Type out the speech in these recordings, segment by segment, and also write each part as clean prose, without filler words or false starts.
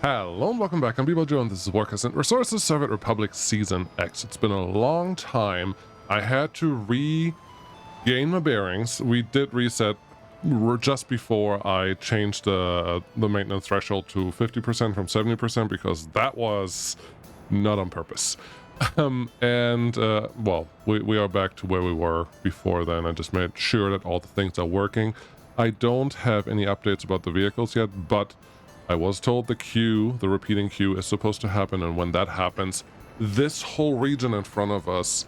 Hello and welcome back. I'm Joe and this is Workers and Resources Soviet Republic Season X. It's been a long time. I had to regain my bearings. We did reset just before I changed the maintenance threshold to 50% from 70% because that was not on purpose. Well, we are back to where we were before then. I just made sure that all the things are working. I don't have any updates about the vehicles yet, but I was told the repeating queue is supposed to happen, and when that happens, this whole region in front of us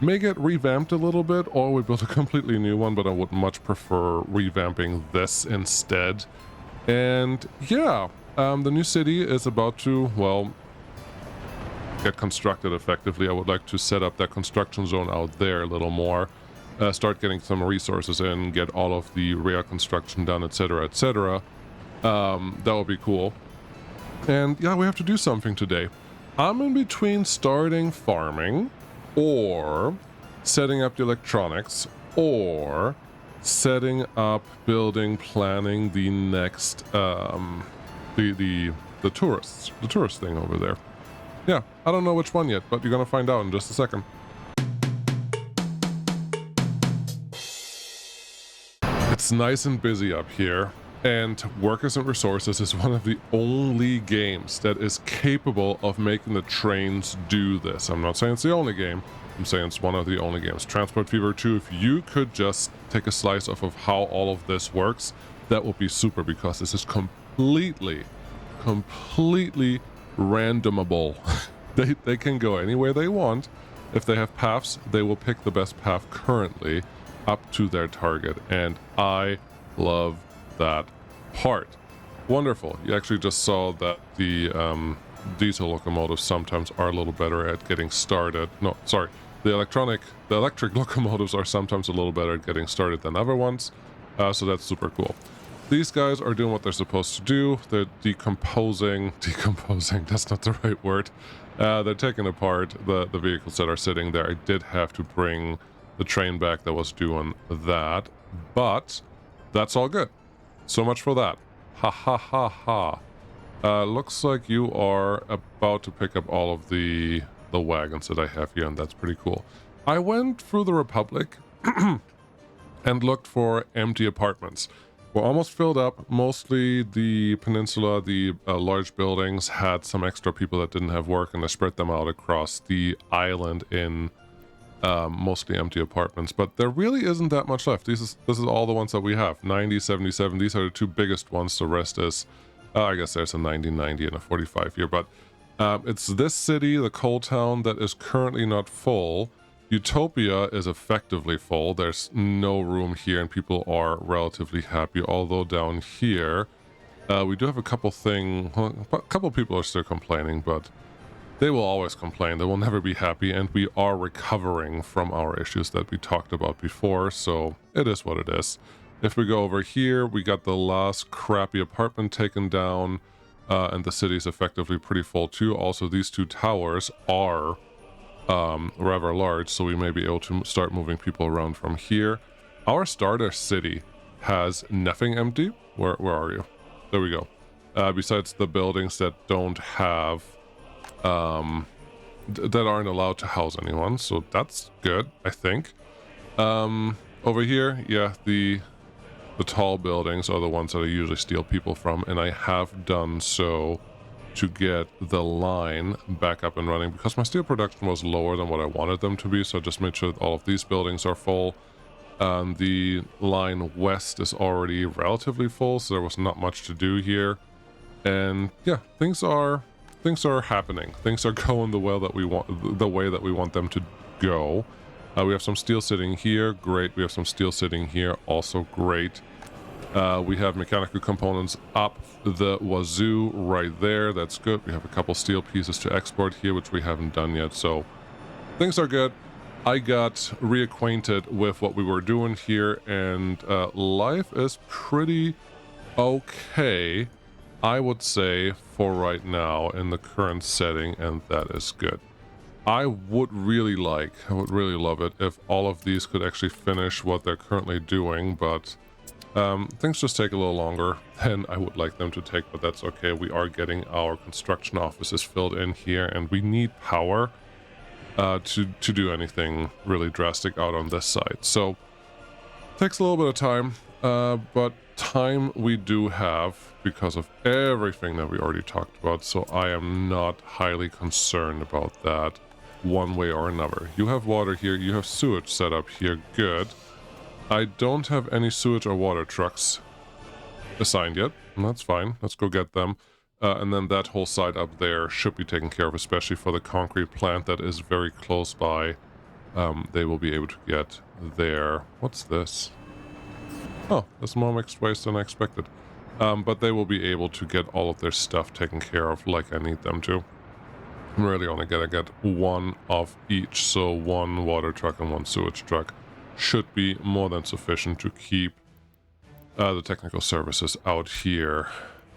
may get revamped a little bit, or we build a completely new one, but I would much prefer revamping this instead. And yeah, the new city is about to, well, get constructed effectively. I would like to set up that construction zone out there a little more, start getting some resources in, get all of the rail construction done, etc., etc. That would be cool. And yeah, we have to do something today. I'm in between starting farming or setting up the electronics or setting up planning the next the tourist thing over there. Yeah, I don't know which one yet, but you're gonna find out in just a second. It's nice and busy up here. And Workers and Resources is one of the only games that is capable of making the trains do this. I'm not saying it's the only game. I'm saying it's one of the only games. Transport Fever 2, if you could just take a slice off of how all of this works, that would be super, because this is completely randomable. They can go anywhere they want. If they have paths, they will pick the best path currently up to their target. And I love that part. Wonderful. You actually just saw that the diesel locomotives sometimes are a little better at getting started. No, sorry. The electric locomotives are sometimes a little better at getting started than other ones. So that's super cool. These guys are doing what they're supposed to do. They're decomposing, that's not the right word. They're taking apart the vehicles that are sitting there. I did have to bring the train back that was doing that, but that's all good. So much for that. Ha ha ha ha. Looks like you are about to pick up all of the wagons that I have here, and that's pretty cool. I went through the Republic and looked for empty apartments. We're almost filled up. Mostly the peninsula, the large buildings, had some extra people that didn't have work, and I spread them out across the island in mostly empty apartments, but there really isn't that much left. This is all the ones that we have. 90, 77, these are the two biggest ones. The rest is, I guess there's a 90, 90 and a 45 here, but it's this city, the coal town, that is currently not full. Utopia is effectively full. There's no room here, and people are relatively happy, although down here, we do have a couple people are still complaining, but they will always complain. They will never be happy, and we are recovering from our issues that we talked about before, so it is what it is. If we go over here, we got the last crappy apartment taken down, and the city is effectively pretty full too. Also, these two towers are rather large, so we may be able to start moving people around from here. Our starter city has nothing empty. Where are you? There we go. Besides the buildings that don't have that aren't allowed to house anyone, so that's good, I think. Over here, yeah, the tall buildings are the ones that I usually steal people from, and I have done so to get the line back up and running because my steel production was lower than what I wanted them to be, so I just made sure that all of these buildings are full. The line west is already relatively full, so there was not much to do here. And yeah, things are happening. Things are going the way that we want them to go. We have some steel sitting here, great. We have some steel sitting here, also great. We have mechanical components up the wazoo right there, that's good. We have a couple steel pieces to export here, which we haven't done yet, so things are good. I got reacquainted with what we were doing here, and life is pretty okay, I would say, for right now in the current setting, and that is good. I would really love it if all of these could actually finish what they're currently doing, but Things just take a little longer than I would like them to take, but that's okay. We are getting our construction offices filled in here, and we need power to do anything really drastic out on this side. So takes a little bit of time, but time we do have because of everything that we already talked about, so I am not highly concerned about that one way or another. You have water here, you have sewage set up here, good. I don't have any sewage or water trucks assigned yet, and that's fine. Let's go get them. And then that whole side up there should be taken care of, especially for the concrete plant that is very close by. They will be able to get there. What's this? Oh, there's more mixed waste than I expected. But they will be able to get all of their stuff taken care of like I need them to. I'm really only gonna get one of each, so one water truck and one sewage truck should be more than sufficient to keep the technical services out here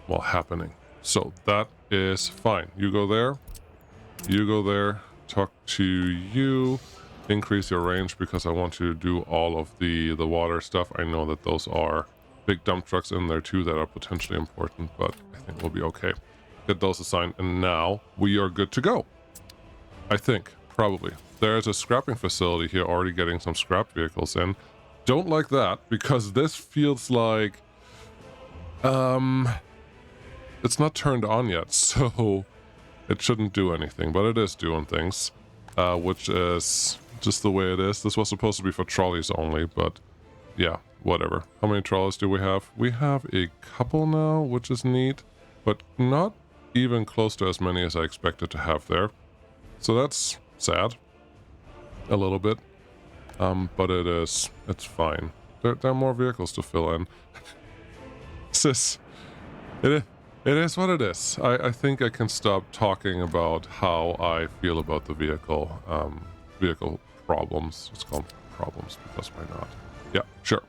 while happening. So that is fine. You go there, talk to you, increase your range because I want you to do all of the water stuff. I know that those are big dump trucks in there too that are potentially important, but I think we'll be okay. Get those assigned, and now we are good to go. I think, probably. There's a scrapping facility here already getting some scrap vehicles in. Don't like that, because this feels like... it's not turned on yet, so it shouldn't do anything, but it is doing things, which is just the way it is. This was supposed to be for trolleys only, but yeah, whatever. How many trolleys do we have? We have a couple now, which is neat, but not even close to as many as I expected to have there. So that's sad. A little bit. But it's fine. There are more vehicles to fill in. It is what it is. I think I can stop talking about how I feel about the vehicle problems. Let's call them problems, because why not? Yeah, sure.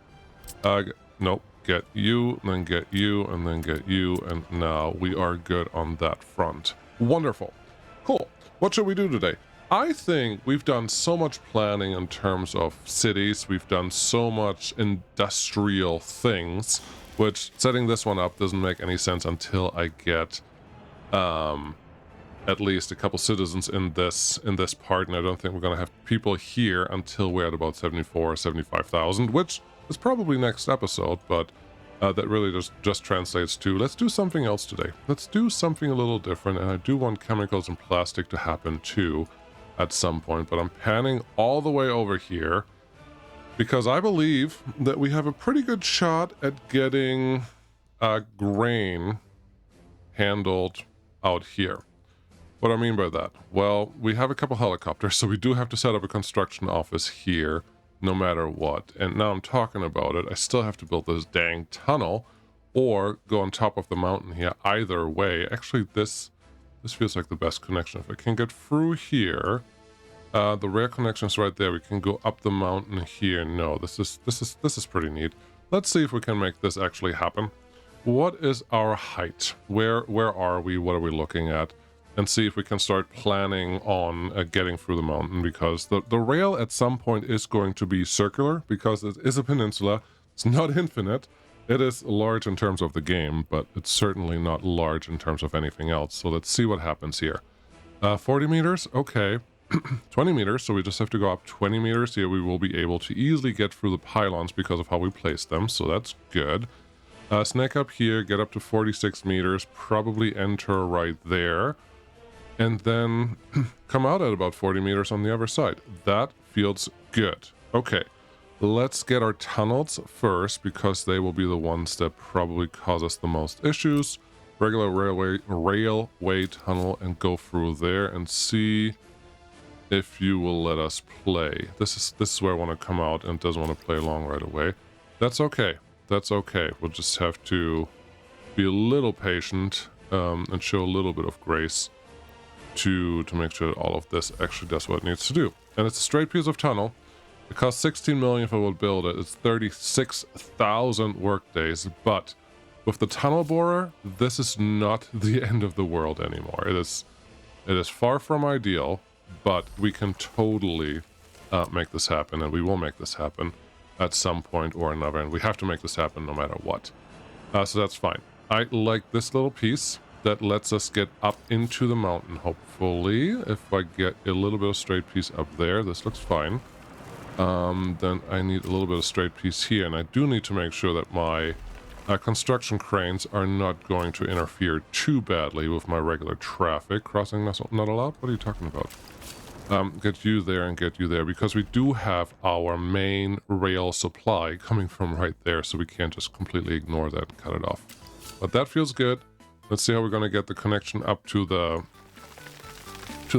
Nope. Get you, then get you, and then get you, and now we are good on that front. Wonderful. Cool. What should we do today? I think we've done so much planning in terms of cities. We've done so much industrial things, which setting this one up doesn't make any sense until I get at least a couple citizens in this part, and I don't think we're going to have people here until we're at about 74 or 75,000, which is probably next episode, but that really just translates to let's do something else today. Let's do something a little different, and I do want chemicals and plastic to happen too at some point, but I'm panning all the way over here because I believe that we have a pretty good shot at getting grain handled out here. What do I mean by that? Well, we have a couple helicopters, so we do have to set up a construction office here no matter what. And now I'm talking about it, I still have to build this dang tunnel or go on top of the mountain here. Either way, actually this feels like the best connection. If I can get through here, the rail connection is right there. We can go up the mountain here. No, this is pretty neat. Let's see if we can make this actually happen. What is our height? Where are we? What are we looking at? And see if we can start planning on getting through the mountain, because the rail at some point is going to be circular because it is a peninsula. It's not infinite. It is large in terms of the game, but it's certainly not large in terms of anything else. So let's see what happens here. 40 meters? Okay. 20 meters, so we just have to go up 20 meters. Here we will be able to easily get through the pylons because of how we place them, so that's good. Snake up here, get up to 46 meters, probably enter right there, and then come out at about 40 meters on the other side. That feels good. Okay, let's get our tunnels first, because they will be the ones that probably cause us the most issues. Regular railway tunnel, and go through there and see if you will let us play. This is where I want to come out, and doesn't want to play along right away. That's okay. That's okay. We'll just have to be a little patient and show a little bit of grace to make sure that all of this actually does what it needs to do. And it's a straight piece of tunnel. It costs 16 million if I will build it. It's 36,000 work days, but with the tunnel borer, this is not the end of the world anymore. It is far from ideal, but we can totally make this happen, and we will make this happen. at some point or another, and we have to make this happen no matter what. So that's fine. I like this little piece that lets us get up into the mountain, hopefully. If I get a little bit of straight piece up there, this looks fine. Then I need a little bit of straight piece here, and I do need to make sure that my construction cranes are not going to interfere too badly with my regular traffic. Crossing not allowed? What are you talking about? Get you there and get you there, because we do have our main rail supply coming from right there, so we can't just completely ignore that and cut it off. But that feels good. Let's see how we're going to get the connection up to the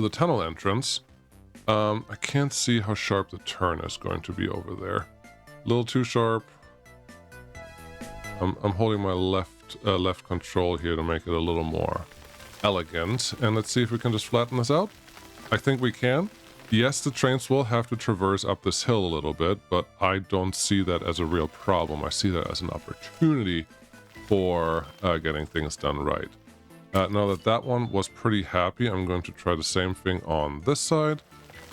tunnel entrance. I can't see how sharp the turn is going to be over there. A little too sharp. I'm holding my left control here to make it a little more elegant. And let's see if we can just flatten this out. I think we can. Yes, the trains will have to traverse up this hill a little bit, but I don't see that as a real problem. I see that as an opportunity for getting things done right. Now that that one was pretty happy, I'm going to try the same thing on this side.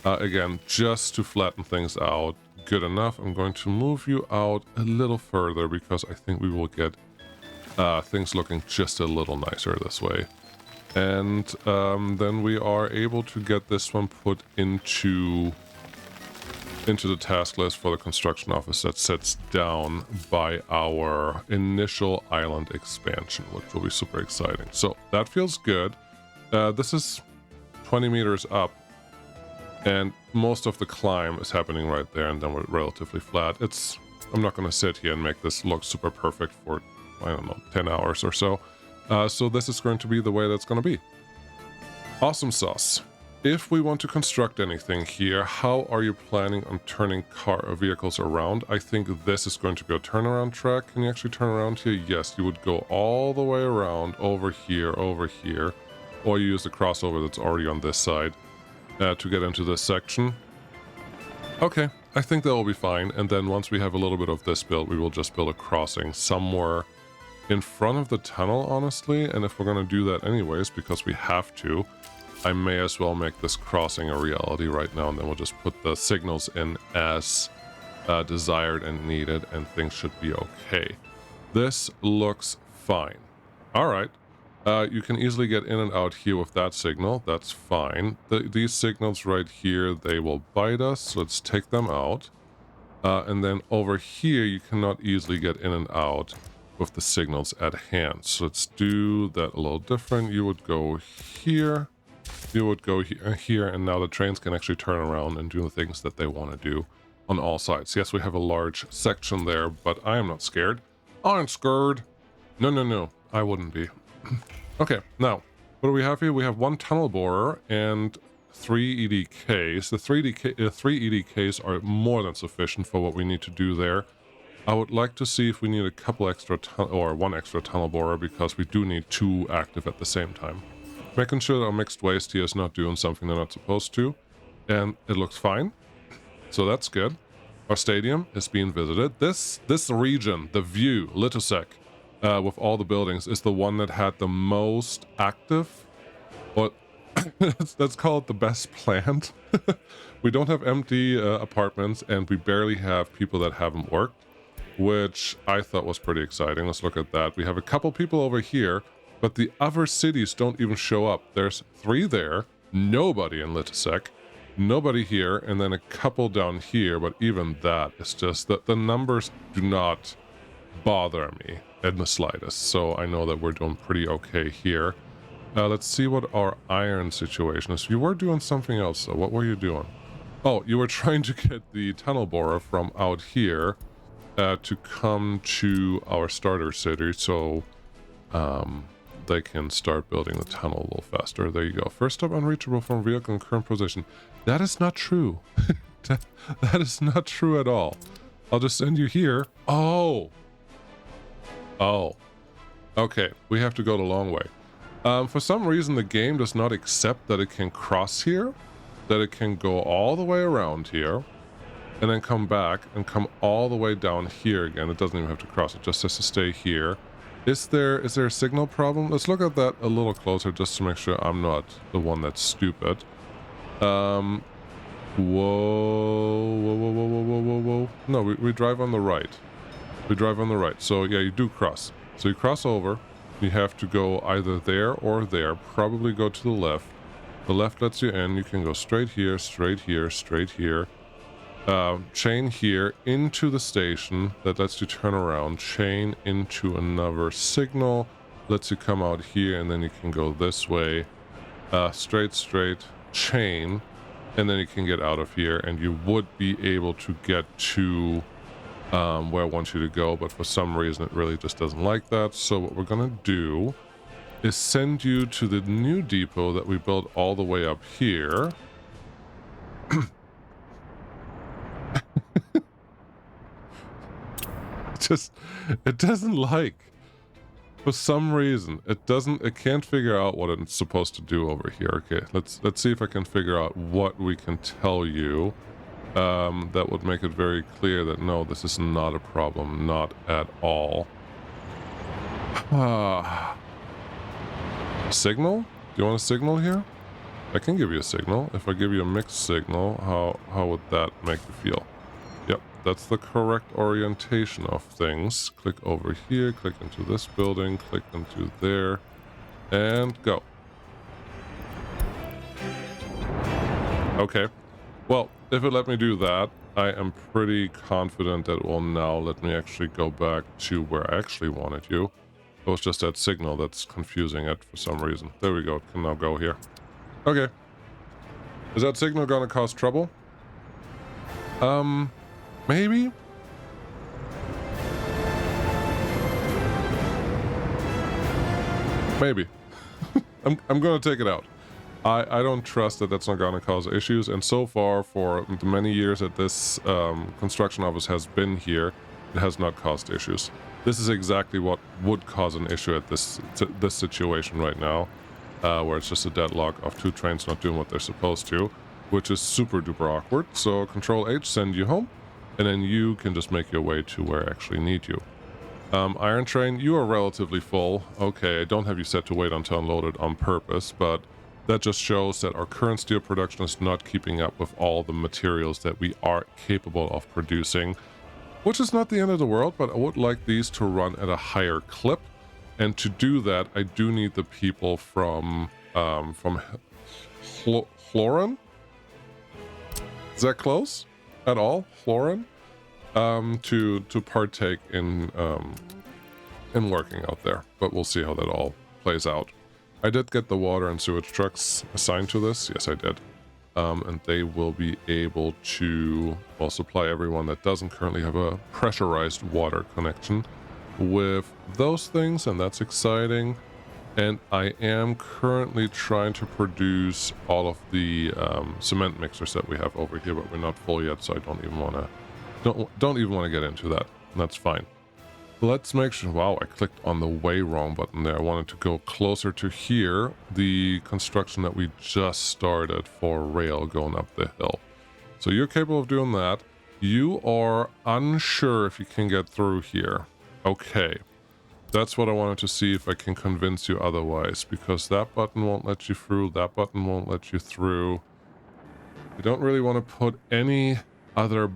Again, just to flatten things out. Good enough. I'm going to move you out a little further because I think we will get things looking just a little nicer this way. And then we are able to get this one put into the task list for the construction office that sits down by our initial island expansion, which will be super exciting. So that feels good. This is 20 meters up, and most of the climb is happening right there, and then we're relatively flat. I'm not going to sit here and make this look super perfect for, I don't know, 10 hours or so. So this is going to be the way that's going to be. Awesome sauce. If we want to construct anything here, how are you planning on turning vehicles around? I think this is going to be a turnaround track. Can you actually turn around here? Yes, you would go all the way around over here, or you use the crossover that's already on this side to get into this section. Okay, I think that will be fine. And then once we have a little bit of this built, we will just build a crossing somewhere in front of the tunnel, honestly. And if we're going to do that anyways, because we have to, I may as well make this crossing a reality right now, and then we'll just put the signals in as desired and needed, and things should be okay. This looks fine. All right. You can easily get in and out here with that signal. That's fine. These signals right here, they will bite us, so let's take them out. And then over here, you cannot easily get in and out with the signals at hand. So let's do that a little different. You would go here. You would go here, and now the trains can actually turn around and do the things that they want to do on all sides. Yes, we have a large section there, but I am not scared. I'm scared. No, I wouldn't be. Okay, now, what do we have here? We have one tunnel borer and 3 EDKs. The 3 EDKs are more than sufficient for what we need to do there. I would like to see if we need a couple extra one extra tunnel borer, because we do need 2 active at the same time. Making sure that our mixed waste here is not doing something they're not supposed to. And it looks fine. So that's good. Our stadium is being visited. This region, the view, Litosek, with all the buildings, is the one that had the most active. But let's call it the best planned. We don't have empty apartments, and we barely have people that haven't worked, which I thought was pretty exciting. Let's look at that. We have a couple people over here, but the other cities don't even show up. There's 3 there, nobody in Litosek, nobody here, and then a couple down here, but even that is just that the numbers do not bother me in the slightest. So I know that we're doing pretty okay here. Let's see what our iron situation is. You were doing something else, though. What were you doing? Oh, you were trying to get the tunnel borer from out here to come to our starter city, so they can start building the tunnel a little faster. There you go. First stop unreachable from vehicle in current position. That is not true. That is not true at all. I'll just send you here. Oh. Okay, we have to go the long way. For some reason, the game does not accept that it can cross here, that it can go all the way around here, and then come back and come all the way down here again. It doesn't even have to cross. It just has to stay here. Is there a signal problem? Let's look at that a little closer just to make sure I'm not the one that's stupid. Whoa, whoa, whoa, whoa, whoa, whoa, whoa, whoa. No, we drive on the right. We drive on the right. So yeah, you do cross. So you cross over. You have to go either there or there. Probably go to the left. The left lets you in. You can go straight here, straight here, straight here. Chain here into the station. That lets you turn around. Chain into another signal. Lets you come out here, and then you can go this way. Straight. Chain. And then you can get out of here, and you would be able to get to where I want you to go, but for some reason it really just doesn't like that. So what we're gonna do is send you to the new depot that we built all the way up here. It doesn't like, for some reason it can't figure out what it's supposed to do over here. Okay, let's see if I can figure out what we can tell you that would make it very clear that no, this is not a problem, not at all. Signal? Do you want a signal here? I can give you a signal. If I give you a mixed signal, how would that make you feel? Yep, that's the correct orientation of things. Click over here, click into this building, click into there, and go. Okay. Well, if it let me do that, I am pretty confident that it will now let me actually go back to where I actually wanted you. It was just that signal that's confusing it for some reason. There we go, it can now go here. Okay. Is that signal gonna cause trouble? Maybe? Maybe. I'm gonna take it out. I don't trust that that's not gonna cause issues, and so far, for the many years that this construction office has been here, it has not caused issues. This is exactly what would cause an issue at this situation right now, where it's just a deadlock of two trains not doing what they're supposed to, which is super duper awkward. So Control H, send you home, and then you can just make your way to where I actually need you. Iron Train, you are relatively full. Okay, I don't have you set to wait until unloaded on purpose, but that just shows that our current steel production is not keeping up with all the materials that we are capable of producing, which is not the end of the world, but I would like these to run at a higher clip. And to do that, I do need the people from Florin? Is that close at all? Florin? To partake in working out there, but we'll see how that all plays out. I did get the water and sewage trucks assigned to this. Yes, I did. And they will be able to, well, supply everyone that doesn't currently have a pressurized water connection with those things, and that's exciting. And I am currently trying to produce all of the cement mixers that we have over here, but we're not full yet, so I don't even want to get into that. And that's fine. Let's make sure. Wow, I clicked on the way wrong button there. I wanted to go closer to here, the construction that we just started for rail going up the hill. So you're capable of doing that. You are unsure if you can get through here. Okay. That's what I wanted to see, if I can convince you otherwise, because that button won't let you through, that button won't let you through. I don't really want to put any other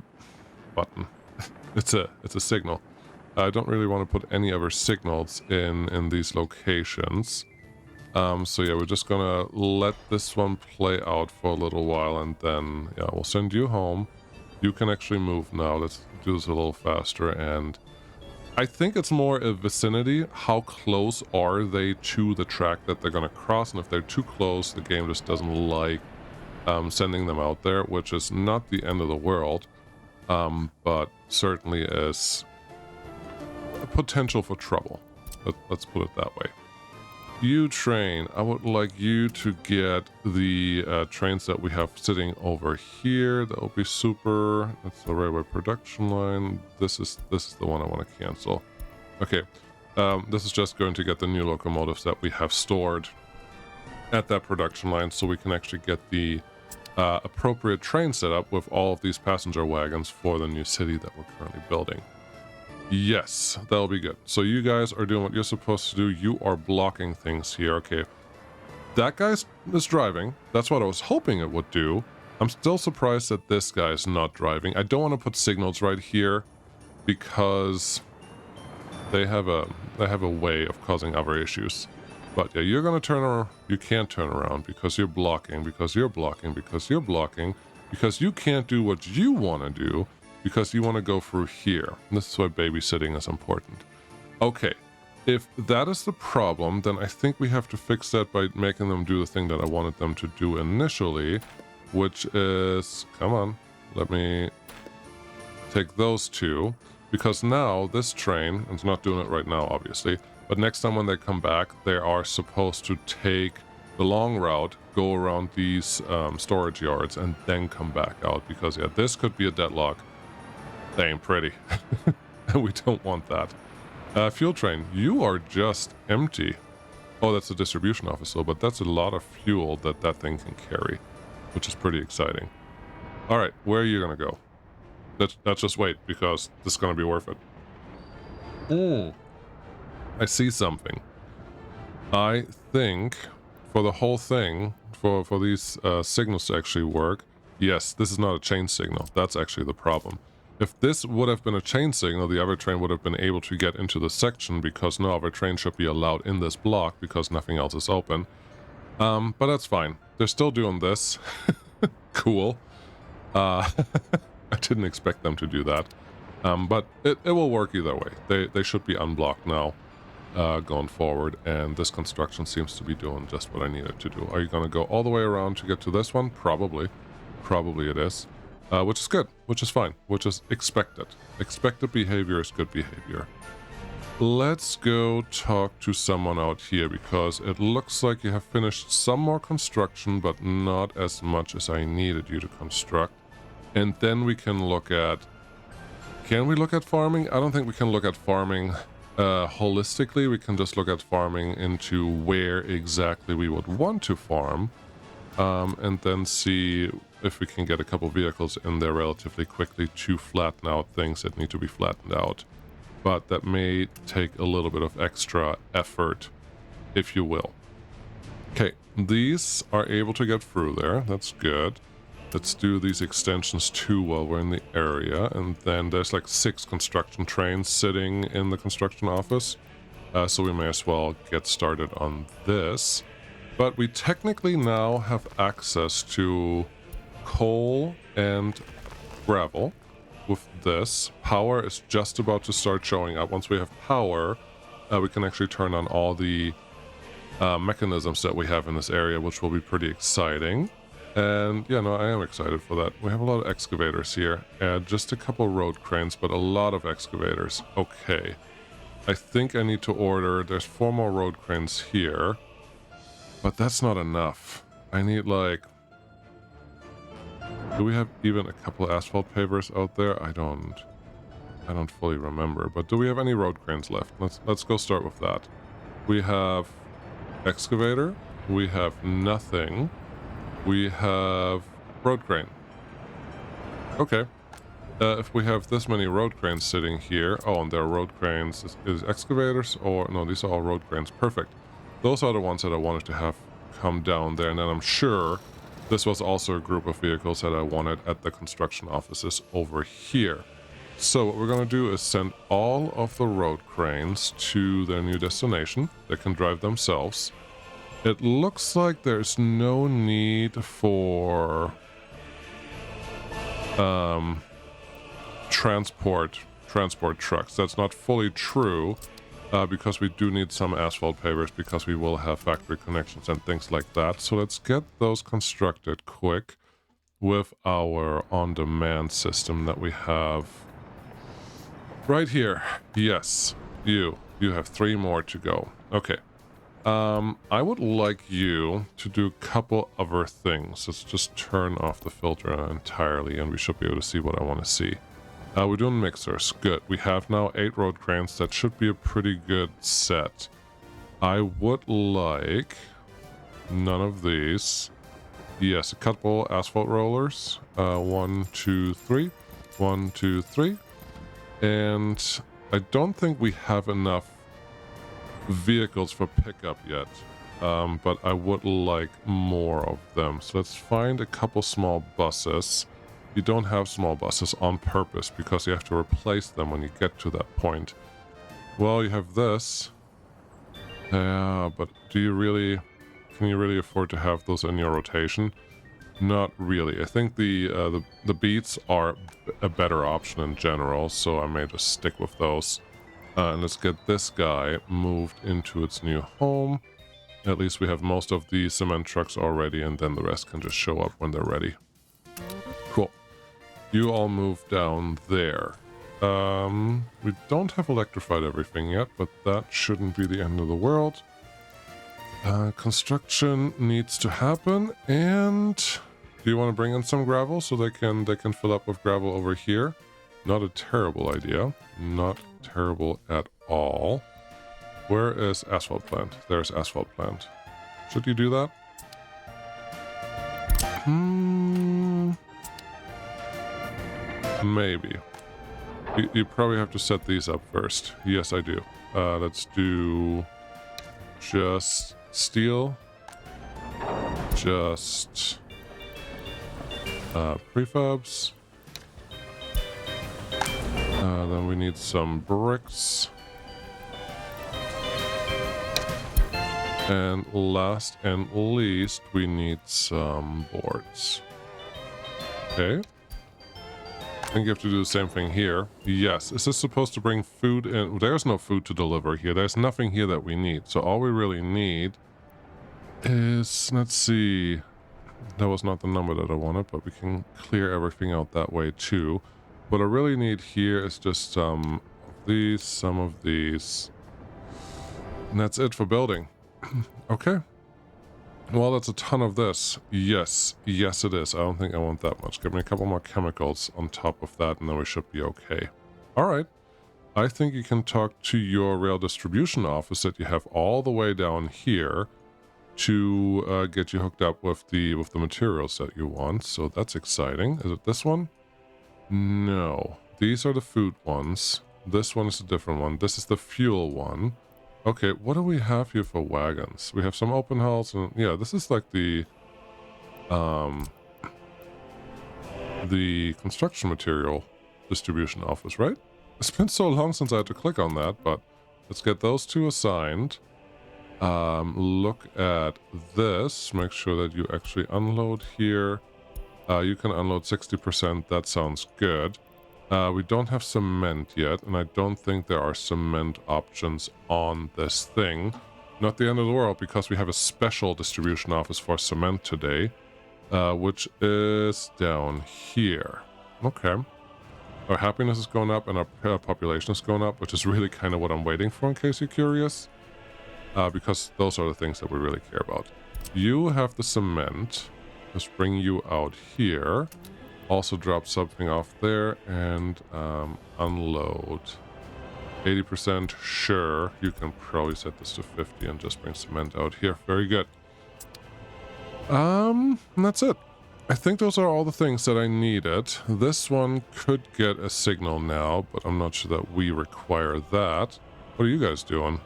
button. It's a signal. I don't really want to put any other signals in these locations. So yeah, we're just gonna let this one play out for a little while, and then yeah, we'll send you home. You can actually move now. Let's do this a little faster, and I think it's more a vicinity. How close are they to the track that they're gonna cross? And if they're too close, the game just doesn't like sending them out there, which is not the end of the world, but certainly is a potential for trouble. Let's put it that way. You train, I would like you to get the trains that we have sitting over here. That will be super. That's the railway production line. This is the one I want to cancel. Okay, this is just going to get the new locomotives that we have stored at that production line, so we can actually get the appropriate train set up with all of these passenger wagons for the new city that we're currently building. Yes, that'll be good. So you guys are doing what you're supposed to do. You are blocking things here. Okay, that guy is driving. That's what I was hoping it would do. I'm still surprised that this guy is not driving. I don't want to put signals right here because they have a way of causing other issues. But yeah, you're gonna turn around. You can't turn around because you're blocking, because you're blocking, because you're blocking, because you can't do what you want to do, because you want to go through here. And this is why babysitting is important. Okay, if that is the problem, then I think we have to fix that by making them do the thing that I wanted them to do initially, which is, come on, let me take those two, because now this train, it's not doing it right now, obviously, but next time when they come back, they are supposed to take the long route, go around these storage yards, and then come back out, because yeah, this could be a deadlock. They ain't pretty. And we don't want that. Fuel train, you are just empty. Oh, that's a distribution office, though, but that's a lot of fuel that that thing can carry, which is pretty exciting. All right, where are you gonna go? Let's just wait, because this is gonna be worth it. I see something. I think for the whole thing, for these signals to actually work, yes, this is not a chain signal. That's actually the problem. If this would have been a chain signal, the other train would have been able to get into the section, because no other train should be allowed in this block because nothing else is open. But that's fine. They're still doing this. Cool. I didn't expect them to do that. But it will work either way. They should be unblocked now going forward, and this construction seems to be doing just what I need it to do. Are you going to go all the way around to get to this one? Probably. Probably it is. Which is good, which is fine, which is expected. Expected behavior is good behavior. Let's go talk to someone out here, because it looks like you have finished some more construction, but not as much as I needed you to construct. And then we can look at... Can we look at farming? I don't think we can look at farming holistically. We can just look at farming into where exactly we would want to farm. And then see if we can get a couple vehicles in there relatively quickly to flatten out things that need to be flattened out. But that may take a little bit of extra effort, if you will. Okay, these are able to get through there. That's good. Let's do these extensions too while we're in the area. And then there's like 6 construction trains sitting in the construction office. So we may as well get started on this. But we technically now have access to coal and gravel with this. Power is just about to start showing up. Once we have power, we can actually turn on all the mechanisms that we have in this area, which will be pretty exciting. And yeah, no, I am excited for that. We have a lot of excavators here, and just a couple road cranes, but a lot of excavators. Okay, I think I need to order, there's 4 more road cranes here. But that's not enough. I need like... Do we have even a couple asphalt pavers out there? I don't fully remember. But do we have any road cranes left? Let's go start with that. We have excavator. We have nothing. We have road crane. Okay. If we have this many road cranes sitting here... Oh, and there are road cranes. Is excavators or... No, these are all road cranes. Perfect. Those are the ones that I wanted to have come down there, and then I'm sure this was also a group of vehicles that I wanted at the construction offices over here. So what we're going to do is send all of the road cranes to their new destination. They can drive themselves. It looks like there's no need for transport trucks. That's not fully true. Because we do need some asphalt pavers, because we will have factory connections and things like that. So let's get those constructed quick with our on-demand system that we have right here. Yes, you have 3 more to go. Okay. I would like you to do a couple other things. Let's just turn off the filter entirely, and we should be able to see what I want to see. We're doing mixers. Good. We have now 8 road cranes. That should be a pretty good set. I would like none of these. Yes, a couple asphalt rollers. 1, 2, 3. 1, 2, 3. And I don't think we have enough vehicles for pickup yet. but I would like more of them. So let's find a couple small buses. You don't have small buses on purpose because you have to replace them when you get to that point. Well, you have this. Yeah, but can you really afford to have those in your rotation? Not really. I think the beets are a better option in general, so I may just stick with those. And let's get this guy moved into its new home. At least we have most of the cement trucks already, and then the rest can just show up when they're ready. Cool. You all move down there. We don't have electrified everything yet, but that shouldn't be the end of the world. Construction needs to happen, and do you want to bring in some gravel so they can fill up with gravel over here? Not a terrible idea. Not terrible at all. Where is asphalt plant? There's asphalt plant. Should you do that? Maybe. You probably have to set these up first. Yes, I do. Let's do just steel. Just prefabs. Then we need some bricks. And last and least, we need some boards. Okay. I think you have to do the same thing here. Yes. Is this supposed to bring food in? There's no food to deliver here. There's nothing here that we need. So all we really need is, let's see. That was not the number that I wanted, but we can clear everything out that way too. What I really need here is just some of these. And that's it for building. Okay. Well, that's a ton of this. Yes. Yes, it is. I don't think I want that much. Give me a couple more chemicals on top of that, and then we should be okay. All right. I think you can talk to your rail distribution office that you have all the way down here to get you hooked up with the materials that you want. So that's exciting. Is it this one? No. These are the food ones. This one is a different one. This is the fuel one. Okay, what do we have here for wagons? We have some open hulls, and yeah, this is like the construction material distribution office, right? It's been so long since I had to click on that, but let's get those two assigned. Look at this. Make sure that you actually unload here. You can unload 60%. That sounds good. We don't have cement yet, and I don't think there are cement options on this thing. Not the end of the world, because we have a special distribution office for cement today, which is down here. Okay. Our happiness is going up, and our population is going up, which is really kind of what I'm waiting for, in case you're curious. Because those are the things that we really care about. You have the cement. Let's bring you out here. Also drop something off there and unload. 80%, sure. You can probably set this to 50 and just bring cement out here. Very good. And that's it. I think those are all the things that I needed. This one could get a signal now, but I'm not sure that we require that. What are you guys doing?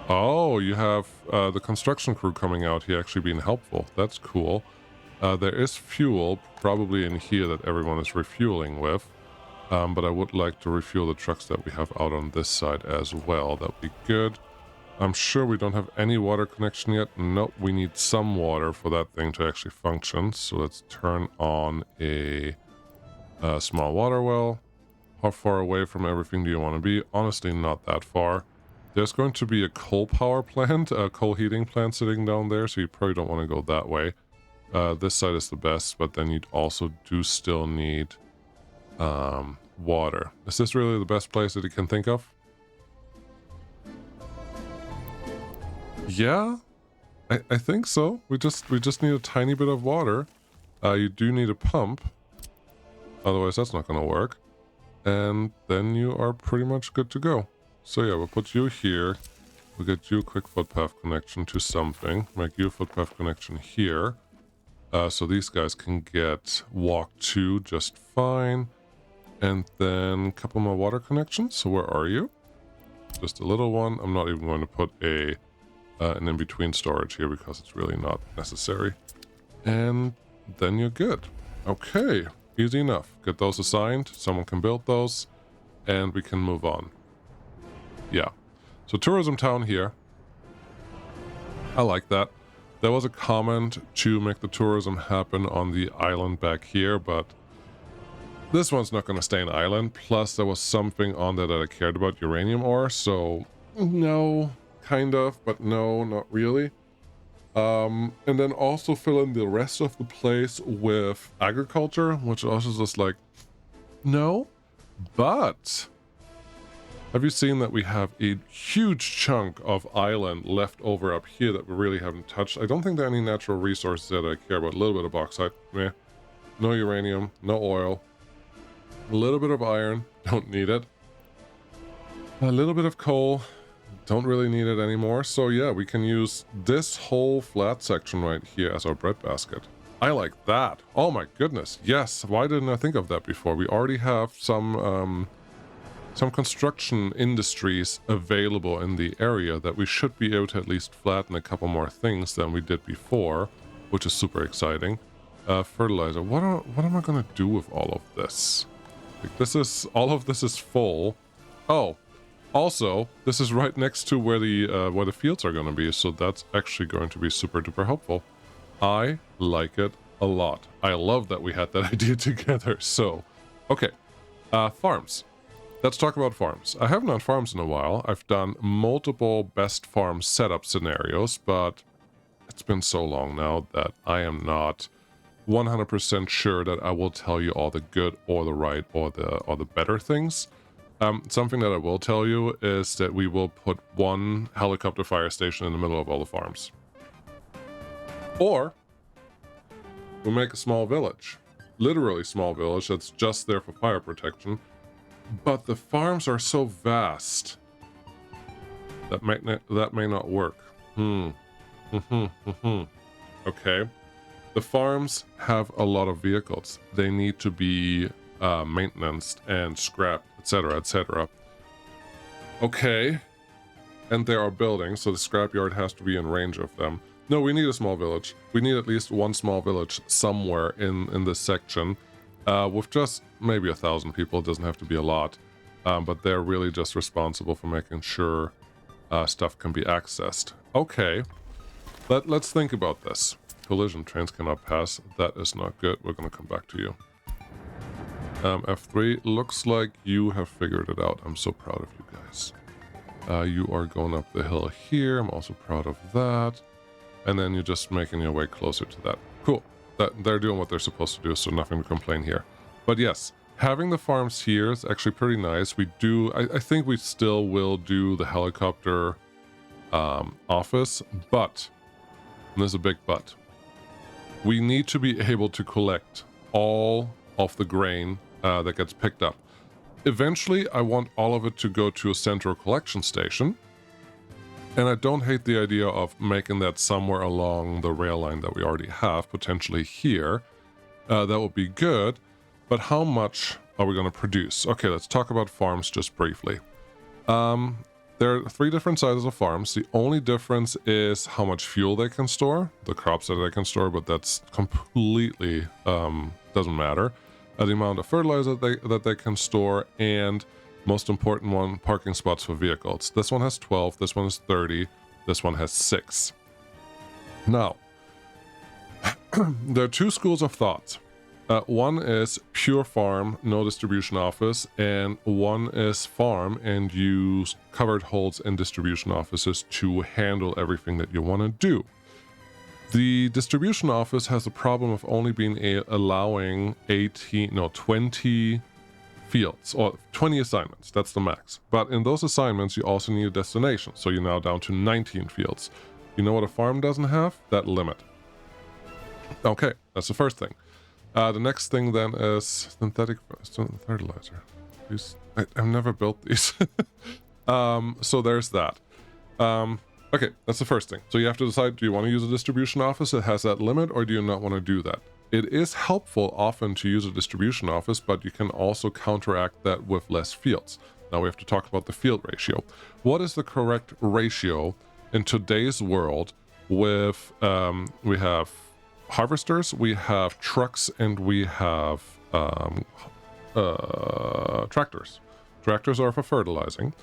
Oh, you have the construction crew coming out here actually being helpful. That's cool. There is fuel probably in here that everyone is refueling with. But I would like to refuel the trucks that we have out on this side as well. That would be good. I'm sure we don't have any water connection yet. Nope, we need some water for that thing to actually function. So let's turn on a small water well. How far away from everything do you want to be? Honestly, not that far. There's going to be a coal power plant, a coal heating plant sitting down there, so you probably don't want to go that way. This side is the best, but then you'd also still need water. Is this really the best place that you can think of? Yeah, I think so. We just need a tiny bit of water. You do need a pump, otherwise that's not going to work. And then you are pretty much good to go. So yeah, we'll put you here. We'll get you a quick footpath connection to something. Make you a footpath connection here. So these guys can get walk to just fine. And then a couple more water connections. So where are you? Just a little one. I'm not even going to put a an in-between storage here because it's really not necessary. And then you're good. Okay, easy enough. Get those assigned, someone can build those, and we can move on. Yeah, so tourism town here. I like that. There was a comment to make the tourism happen on the island back here, but this one's not going to stay an island. Plus, there was something on there that I cared about, uranium ore, so no, kind of, but no, not really. And then also fill in the rest of the place with agriculture, which also is just like, no, but have you seen that we have a huge chunk of island left over up here that we really haven't touched? I don't think there are any natural resources that I care about. A little bit of bauxite, meh. No uranium, no oil. A little bit of iron, don't need it. A little bit of coal, don't really need it anymore. So yeah, we can use this whole flat section right here as our breadbasket. I like that. Oh my goodness, yes. Why didn't I think of that before? We already have some construction industries available in the area that we should be able to at least flatten a couple more things than we did before, which is super exciting. Fertilizer. What am I gonna do with all of this? Like, all of this is full. Oh, also, this is right next to where the fields are gonna be, so that's actually going to be super duper helpful. I like it a lot. I love that we had that idea together. So, okay, farms. Let's talk about farms. I haven't done farms in a while. I've done multiple best farm setup scenarios, but it's been so long now that I am not 100% sure that I will tell you all the good or the right or the better things. Something that I will tell you is that we will put one helicopter fire station in the middle of all the farms. Or we'll make a small village, literally small village that's just there for fire protection. But the farms are so vast that may not work. Okay. The farms have a lot of vehicles. They need to be maintenanced and scrapped, etc., etc. Okay. And there are buildings, so the scrapyard has to be in range of them. No, we need a small village. We need at least one small village somewhere in this section. With just maybe 1,000 people. It doesn't have to be a lot. But they're really just responsible for making sure stuff can be accessed. Okay. Let's think about this. Collision trains cannot pass. That is not good. We're going to come back to you. F3, looks like you have figured it out. I'm so proud of you guys. You are going up the hill here. I'm also proud of that. And then you're just making your way closer to that. Cool. They're doing what they're supposed to do, so nothing to complain here. But yes, having the farms here is actually pretty nice. We do, I think we still will do the helicopter office, but, and there's a big but, we need to be able to collect all of the grain that gets picked up. Eventually, I want all of it to go to a central collection station. And I don't hate the idea of making that somewhere along the rail line that we already have, potentially here. That would be good. But how much are we going to produce? Okay, let's talk about farms just briefly. There are 3 different sizes of farms. The only difference is how much fuel they can store, the crops that they can store, but that's completely doesn't matter. The amount of fertilizer that they can store, and most important one, parking spots for vehicles. This one has 12, this one is 30, this one has 6. Now, there are 2 schools of thought. One is pure farm, no distribution office, and one is farm and use covered holds and distribution offices to handle everything that you want to do. The distribution office has a problem of only being allowing 20 fields, or 20 assignments, that's the max. But in those assignments, you also need a destination, so you're now down to 19 fields. You know what a farm doesn't have? That limit. Okay, that's the first thing. The next thing then is synthetic fertilizer. I've never built these. So there's that. Okay, that's the first thing. So you have to decide, do you want to use a distribution office that has that limit, or do you not want to do that? It is helpful often to use a distribution office, but you can also counteract that with less fields. Now we have to talk about the field ratio. What is the correct ratio in today's world with we have harvesters, we have trucks, and we have tractors. Tractors are for fertilizing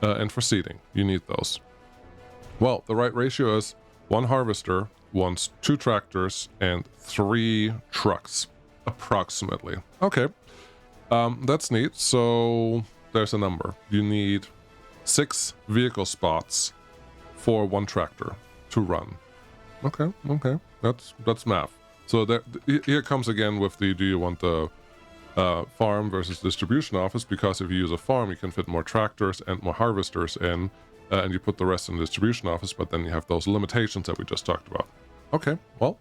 and for seeding. You need those. Well, the right ratio is 1 harvester wants 2 tractors and 3 trucks, approximately. Okay, that's neat. So there's a number. You need 6 vehicle spots for 1 tractor to run. Okay, that's math. So here comes again with the, do you want the farm versus distribution office? Because if you use a farm, you can fit more tractors and more harvesters in, and you put the rest in the distribution office, but then you have those limitations that we just talked about. Okay, well,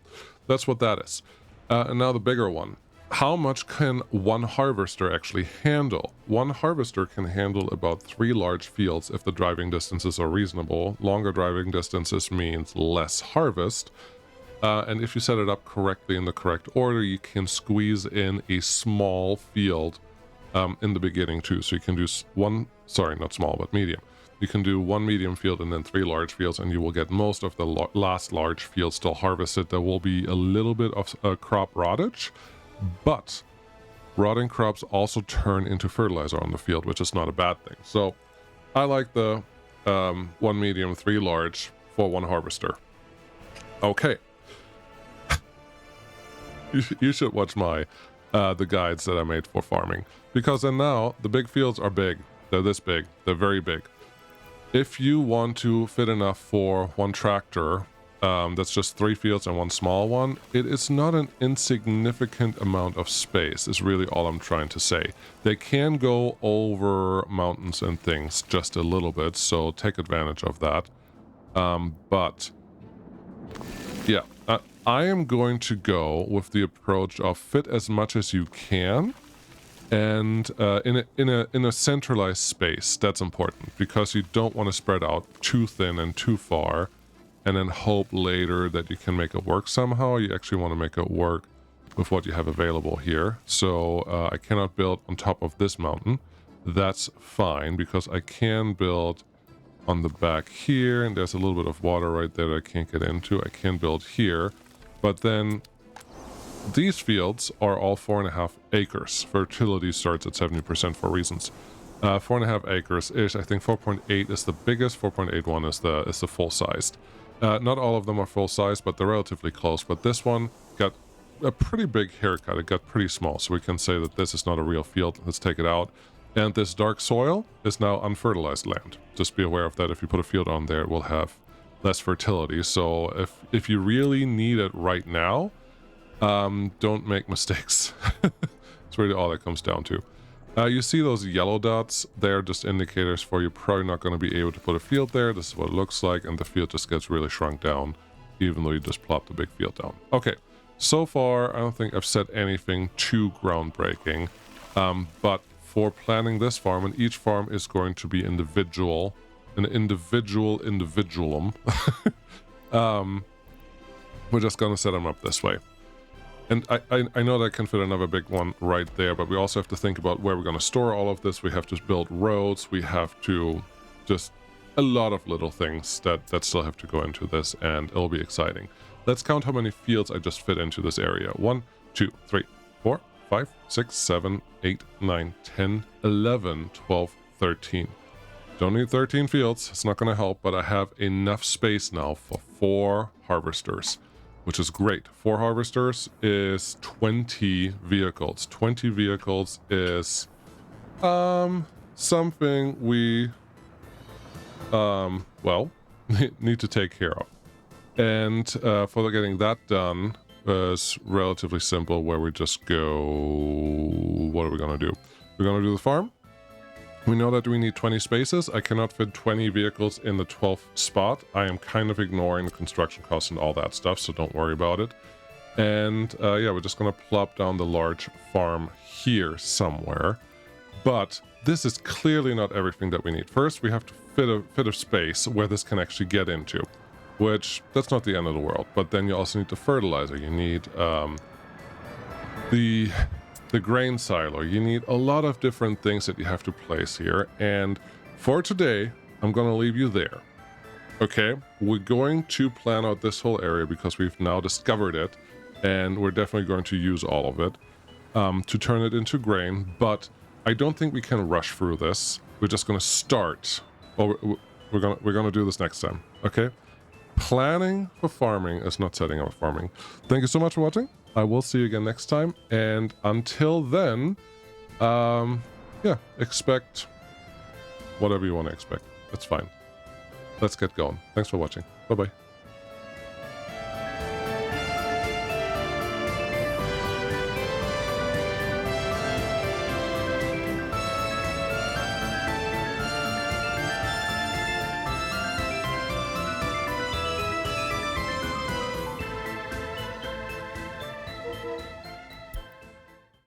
that's what that is. And now the bigger one. How much can 1 harvester actually handle? 1 harvester can handle about 3 large fields if the driving distances are reasonable. Longer driving distances means less harvest. And if you set it up correctly in the correct order, you can squeeze in a small field in the beginning too. So you can do not small, but medium. You can do 1 medium field and then 3 large fields, and you will get most of the last large field still harvested. There will be a little bit of crop rottage, but rotting crops also turn into fertilizer on the field, which is not a bad thing. So I like the 1 medium, 3 large for 1 harvester. Okay. You should watch my the guides that I made for farming, because then now the big fields are big. They're this big. They're very big. If you want to fit enough for 1 tractor, that's just 3 fields and 1 small one, it is not an insignificant amount of space, is really all I'm trying to say. They can go over mountains and things just a little bit, so take advantage of that. But yeah, I am going to go with the approach of fit as much as you can, and in a centralized space. That's important, because you don't want to spread out too thin and too far and then hope later that you can make it work somehow. You actually want to make it work with what you have available here. So I cannot build on top of this mountain. That's fine, because I can build on the back here, and there's a little bit of water right there that I can't get into. I can build here, but then these fields are all 4.5 acres. Fertility starts at 70% for reasons. 4.5 acres ish. I think 4.8 is the biggest. 4.81 is the full sized. Not all of them are full size, but they're relatively close. But this one got a pretty big haircut. It got pretty small, so we can say that this is not a real field. Let's take it out. And this dark soil is now unfertilized land. Just be aware of that. If you put a field on there, it will have less fertility. So if you really need it right now, don't make mistakes. It's really all that comes down to. You see those yellow dots? They're just indicators for you're probably not going to be able to put a field there. This is what it looks like, and the field just gets really shrunk down, even though you just plop the big field down. Okay, so far I don't think I've said anything too groundbreaking, but for planning this farm, and each farm is going to be an individualum. We're just going to set them up this way. And I know that can fit another big one right there, but we also have to think about where we're going to store all of this. We have to build roads. We have to just a lot of little things that still have to go into this, and it'll be exciting. Let's count how many fields I just fit into this area. 1, 2, 3, 4, 5, 6, 7, 8, 9, 10, 11, 12, 13. Don't need 13 fields. It's not going to help, but I have enough space now for 4 harvesters, which is great. 4 harvesters is 20 vehicles. 20 vehicles is something we well need to take care of. And for getting that done is relatively simple, where we just go, what are we going to do? We're going to do the farm. We know that we need 20 spaces. I cannot fit 20 vehicles in the 12th spot. I am kind of ignoring the construction costs and all that stuff, so don't worry about it. And yeah, we're just going to plop down the large farm here somewhere. But this is clearly not everything that we need. First, we have to fit a space where this can actually get into, which that's not the end of the world. But then you also need the fertilizer. You need the grain silo. You need a lot of different things that you have to place here. And for today, I'm going to leave you there. Okay, we're going to plan out this whole area because we've now discovered it, and we're definitely going to use all of it to turn it into grain, but I don't think we can rush through this. We're just going to start. Oh, we're gonna do this next time, okay? Planning for farming is not setting up farming. Thank you so much for watching. I will see you again next time, and until then, yeah, expect whatever you want to expect. That's fine. Let's get going. Thanks for watching. Bye-bye.